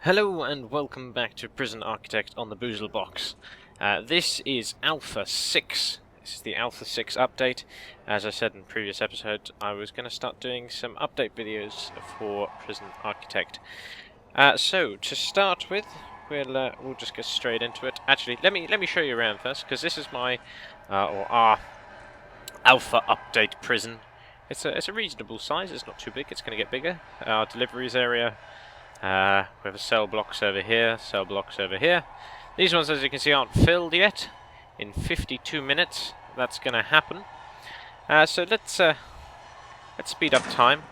Hello and welcome back to Prison Architect on the BoozleBox. This is Alpha 6. This is the Alpha 6 update. As I said in previous episodes, I was going to start doing some update videos for Prison Architect. So to start with, we'll just get straight into it. Actually, let me show you around first, because this is my or our Alpha update prison. It's a reasonable size. It's not too big. It's going to get bigger. Our deliveries area. We have a cell blocks over here, cell blocks over here. These ones, as you can see, aren't filled yet. In 52 minutes, that's going to happen. So let's speed up time,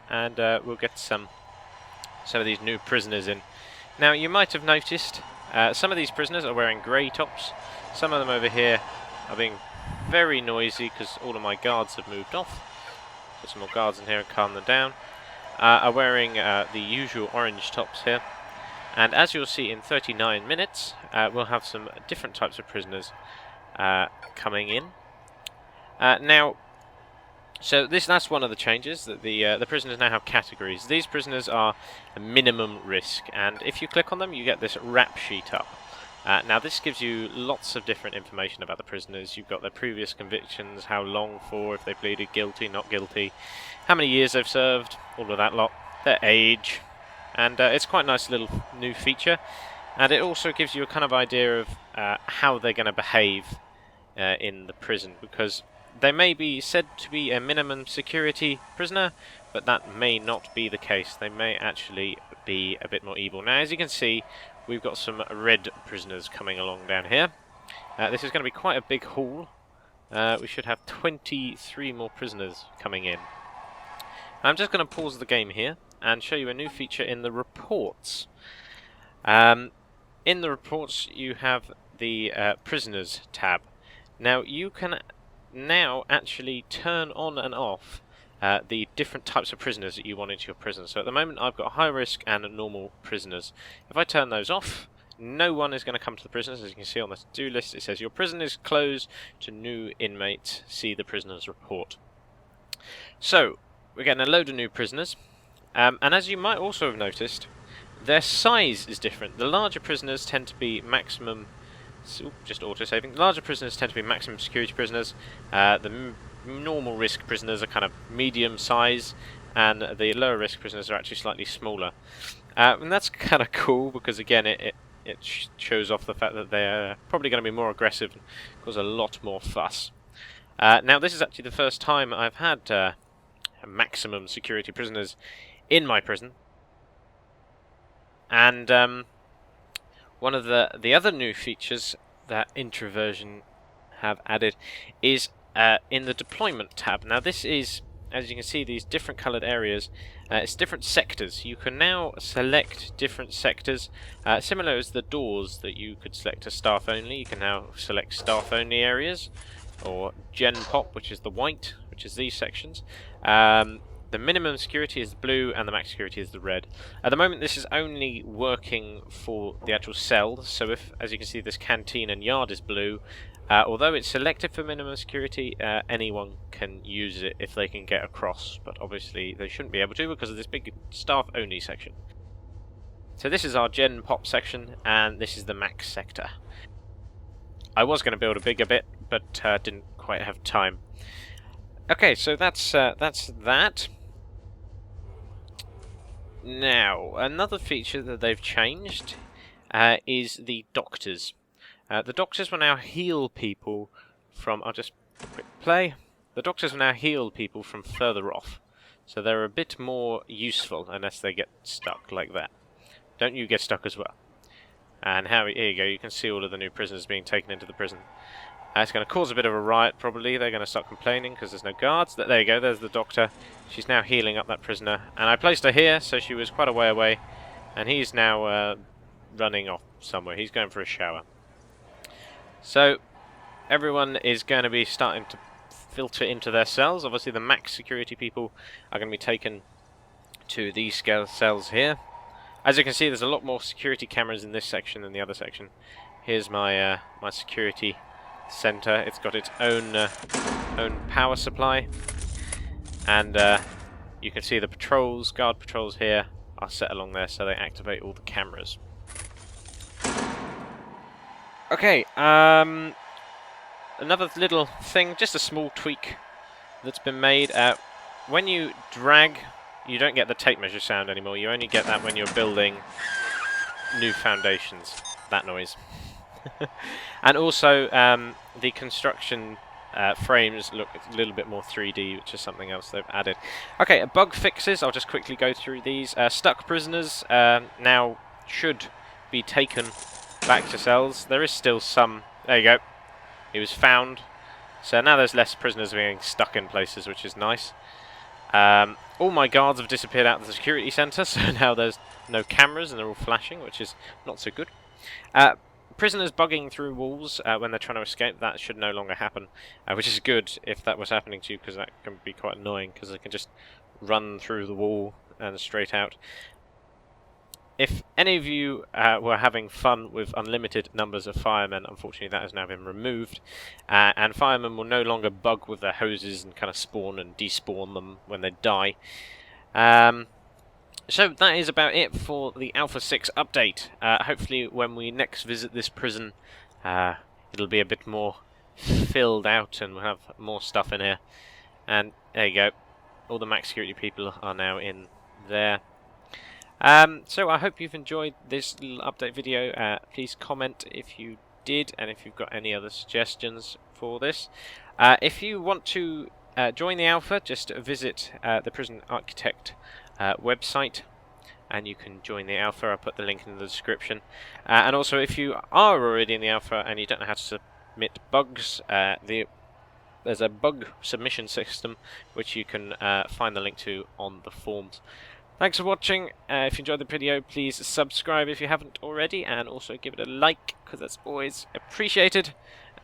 and we'll get some of these new prisoners in. Now, you might have noticed some of these prisoners are wearing grey tops. Some of them over here are being very noisy because all of my guards have moved off. Put some more guards in here and calm them down. Are wearing the usual orange tops here, and as you'll see in 39 minutes we'll have some different types of prisoners coming in. Now, so that's one of the changes, that the prisoners now have categories. These prisoners are a minimum risk, and if you click on them you get this rap sheet up. Now this gives you lots of different information about the prisoners. You've got their previous convictions, how long for, if they pleaded guilty, not guilty, how many years they've served, all of that lot, their age, and it's quite a nice little new feature. And it also gives you a kind of idea of how they're going to behave in the prison, because they may be said to be a minimum security prisoner, but that may not be the case. They may actually be a bit more evil. Now, as you can see, we've got some red prisoners coming along down here. This is going to be quite a big haul. We should have 23 more prisoners coming in. I'm just going to pause the game here and show you a new feature in the reports. In the reports you have the prisoners tab. Now you can now actually turn on and off the different types of prisoners that you want into your prison. So at the moment I've got high risk and normal prisoners. If I turn those off, no one is going to come to the prisoners. As you can see on the to-do list, it says your prison is closed to new inmates. See the prisoners report. So we're getting a load of new prisoners, and as you might also have noticed, their size is different. The larger prisoners tend to be maximum. Just auto-saving. The larger prisoners tend to be maximum security prisoners. The normal risk prisoners are kind of medium size, and the lower risk prisoners are actually slightly smaller. And that's kind of cool because, again, it shows off the fact that they're probably going to be more aggressive and cause a lot more fuss. Now, this is actually the first time I've had maximum security prisoners in my prison, and one of the other new features that Introversion have added is in the deployment tab. Now this is, as you can see, these different coloured areas. It's different sectors. You can now select different sectors, similar as the doors that you could select as staff only. You can now select staff only areas, or Gen Pop, which is the white, which is these sections. The minimum security is the blue and the max security is the red. At the moment this is only working for the actual cells, so if, as you can see, this canteen and yard is blue, although it's selected for minimum security, anyone can use it if they can get across, but obviously they shouldn't be able to because of this big staff only section. So this is our Gen Pop section, and this is the max sector. I was going to build a bigger bit, but didn't quite have time. Okay, so that's that. Now, another feature that they've changed is the doctors. The doctors will now heal people from... I'll just quick play. The doctors will now heal people from further off. So they're a bit more useful, unless they get stuck like that. Don't you get stuck as well. And here you go, you can see all of the new prisoners being taken into the prison. It's going to cause a bit of a riot, probably. They're going to start complaining because there's no guards. There you go, there's the doctor. She's now healing up that prisoner. And I placed her here, so she was quite a way away. And he's now running off somewhere. He's going for a shower. So, everyone is going to be starting to filter into their cells. Obviously, the max security people are going to be taken to these cells here. As you can see, there's a lot more security cameras in this section than the other section. Here's my my security center. It's got its own power supply, and you can see the patrols, guard patrols here are set along there so they activate all the cameras. Okay, another little thing, just a small tweak that's been made. When you drag, you don't get the tape measure sound anymore. You only get that when you're building new foundations. That noise. And also, the construction frames look a little bit more 3D, which is something else they've added. Okay, bug fixes. I'll just quickly go through these. Stuck prisoners now should be taken back to cells. There is still some. There you go. He was found. So now there's less prisoners being stuck in places, which is nice. All my guards have disappeared out of the security centre, so now there's no cameras and they're all flashing, which is not so good. Prisoners bugging through walls when they're trying to escape, that should no longer happen, which is good if that was happening to you, because that can be quite annoying, because they can just run through the wall and straight out. If any of you were having fun with unlimited numbers of firemen, unfortunately that has now been removed, and firemen will no longer bug with their hoses and kind of spawn and despawn them when they die. So that is about it for the Alpha 6 update. Hopefully when we next visit this prison, it'll be a bit more filled out and we'll have more stuff in here. And there you go. All the max security people are now in there. So I hope you've enjoyed this little update video. Please comment if you did and if you've got any other suggestions for this. If you want to join the Alpha, just visit the Prison Architect website and you can join the Alpha. I'll put the link in the description. And also if you are already in the Alpha and you don't know how to submit bugs, there's a bug submission system which you can find the link to on the forms. Thanks for watching. If you enjoyed the video, please subscribe if you haven't already, and also give it a like, because that's always appreciated.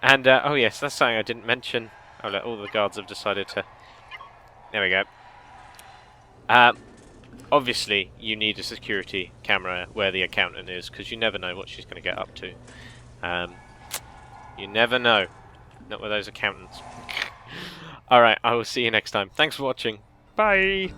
And, oh yes, that's something I didn't mention. Oh look, all the guards have decided to... There we go. Obviously, you need a security camera where the accountant is, because you never know what she's going to get up to. You never know. Not with those accountants. Alright, I will see you next time. Thanks for watching. Bye!